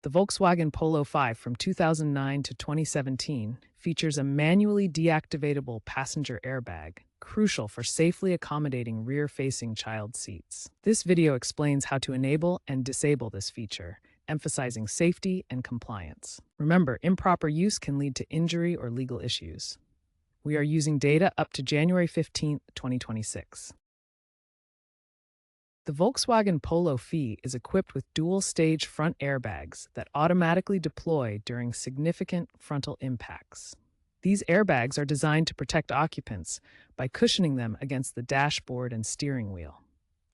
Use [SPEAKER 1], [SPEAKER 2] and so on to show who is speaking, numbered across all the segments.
[SPEAKER 1] The Volkswagen Polo V from 2009 to 2017 features a manually deactivatable passenger airbag, crucial for safely accommodating rear-facing child seats. This video explains how to enable and disable this feature, emphasizing safety and compliance. Remember, improper use can lead to injury or legal issues. We are using data up to January 15, 2026. The Volkswagen Polo V is equipped with dual-stage front airbags that automatically deploy during significant frontal impacts. These airbags are designed to protect occupants by cushioning them against the dashboard and steering wheel.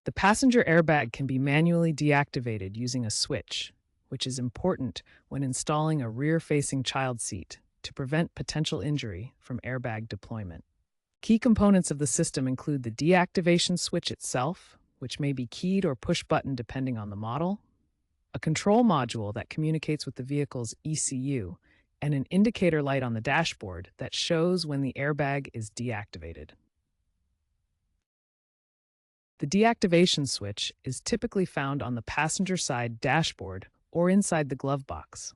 [SPEAKER 1] The passenger airbag can be manually deactivated using a switch, which is important when installing a rear-facing child seat to prevent potential injury from airbag deployment. Key components of the system include the deactivation switch itself, which may be keyed or push-button depending on the model, a control module that communicates with the vehicle's ECU, and an indicator light on the dashboard that shows when the airbag is deactivated. The deactivation switch is typically found on the passenger side dashboard or inside the glove box.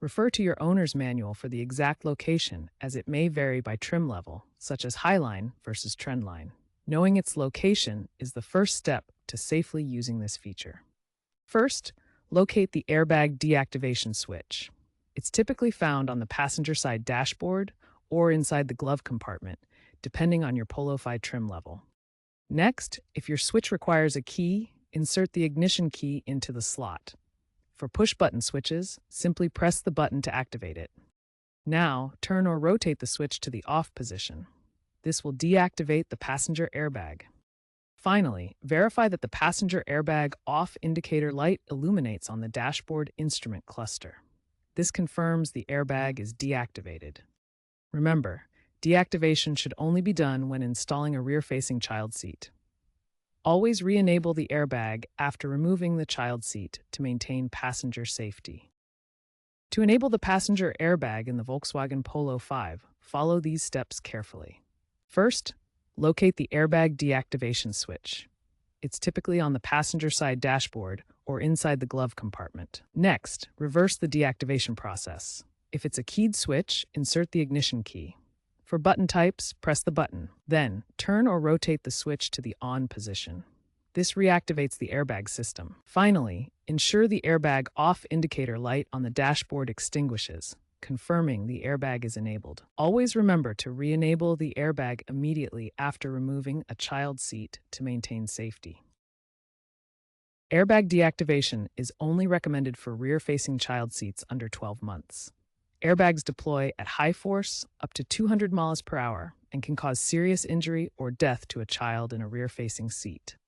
[SPEAKER 1] Refer to your owner's manual for the exact location, as it may vary by trim level, such as Highline versus Trendline. Knowing its location is the first step to safely using this feature. First, locate the airbag deactivation switch. It's typically found on the passenger side dashboard or inside the glove compartment, depending on your Polo V trim level. Next, if your switch requires a key, insert the ignition key into the slot. For push-button switches, simply press the button to activate it. Now, turn or rotate the switch to the off position. This will deactivate the passenger airbag. Finally, verify that the passenger airbag off indicator light illuminates on the dashboard instrument cluster. This confirms the airbag is deactivated. Remember, deactivation should only be done when installing a rear-facing child seat. Always re-enable the airbag after removing the child seat to maintain passenger safety. To enable the passenger airbag in the Volkswagen Polo V, follow these steps carefully. First, locate the airbag deactivation switch. It's typically on the passenger side dashboard or inside the glove compartment. Next, reverse the deactivation process. If it's a keyed switch, insert the ignition key. For button types, press the button. Then, turn or rotate the switch to the on position. This reactivates the airbag system. Finally, ensure the airbag off indicator light on the dashboard extinguishes, confirming the airbag is enabled. Always remember to re-enable the airbag immediately after removing a child seat to maintain safety. Airbag deactivation is only recommended for rear-facing child seats under 12 months. Airbags deploy at high force, up to 200 miles per hour, and can cause serious injury or death to a child in a rear-facing seat.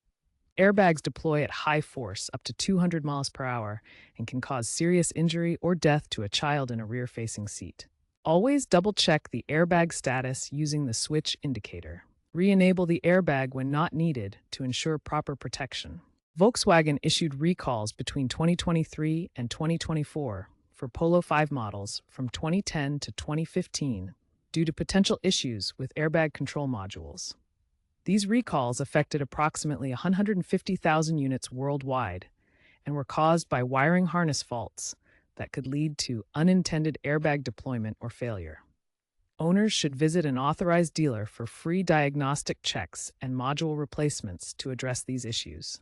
[SPEAKER 1] Airbags deploy at high force, up to 200 miles per hour, and can cause serious injury or death to a child in a rear-facing seat. Always double-check the airbag status using the switch indicator. Re-enable the airbag when not needed to ensure proper protection. Volkswagen issued recalls between 2023 and 2024 for Polo V models from 2010 to 2015 due to potential issues with airbag control modules. These recalls affected approximately 150,000 units worldwide and were caused by wiring harness faults that could lead to unintended airbag deployment or failure. Owners should visit an authorized dealer for free diagnostic checks and module replacements to address these issues.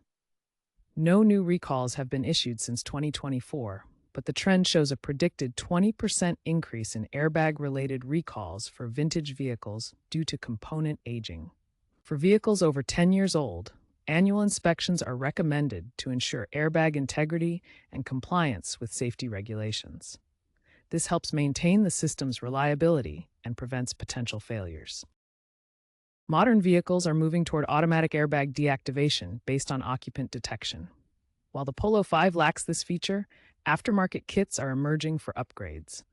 [SPEAKER 1] No new recalls have been issued since 2024, but the trend shows a predicted 20% increase in airbag-related recalls for vintage vehicles due to component aging. For vehicles over 10 years old, annual inspections are recommended to ensure airbag integrity and compliance with safety regulations. This helps maintain the system's reliability and prevents potential failures. Modern vehicles are moving toward automatic airbag deactivation based on occupant detection. While the Polo V lacks this feature, aftermarket kits are emerging for upgrades.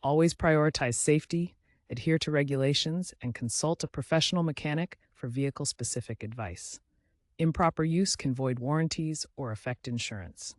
[SPEAKER 1] Always prioritize safety, adhere to regulations, and consult a professional mechanic for vehicle-specific advice. Improper use can void warranties or affect insurance.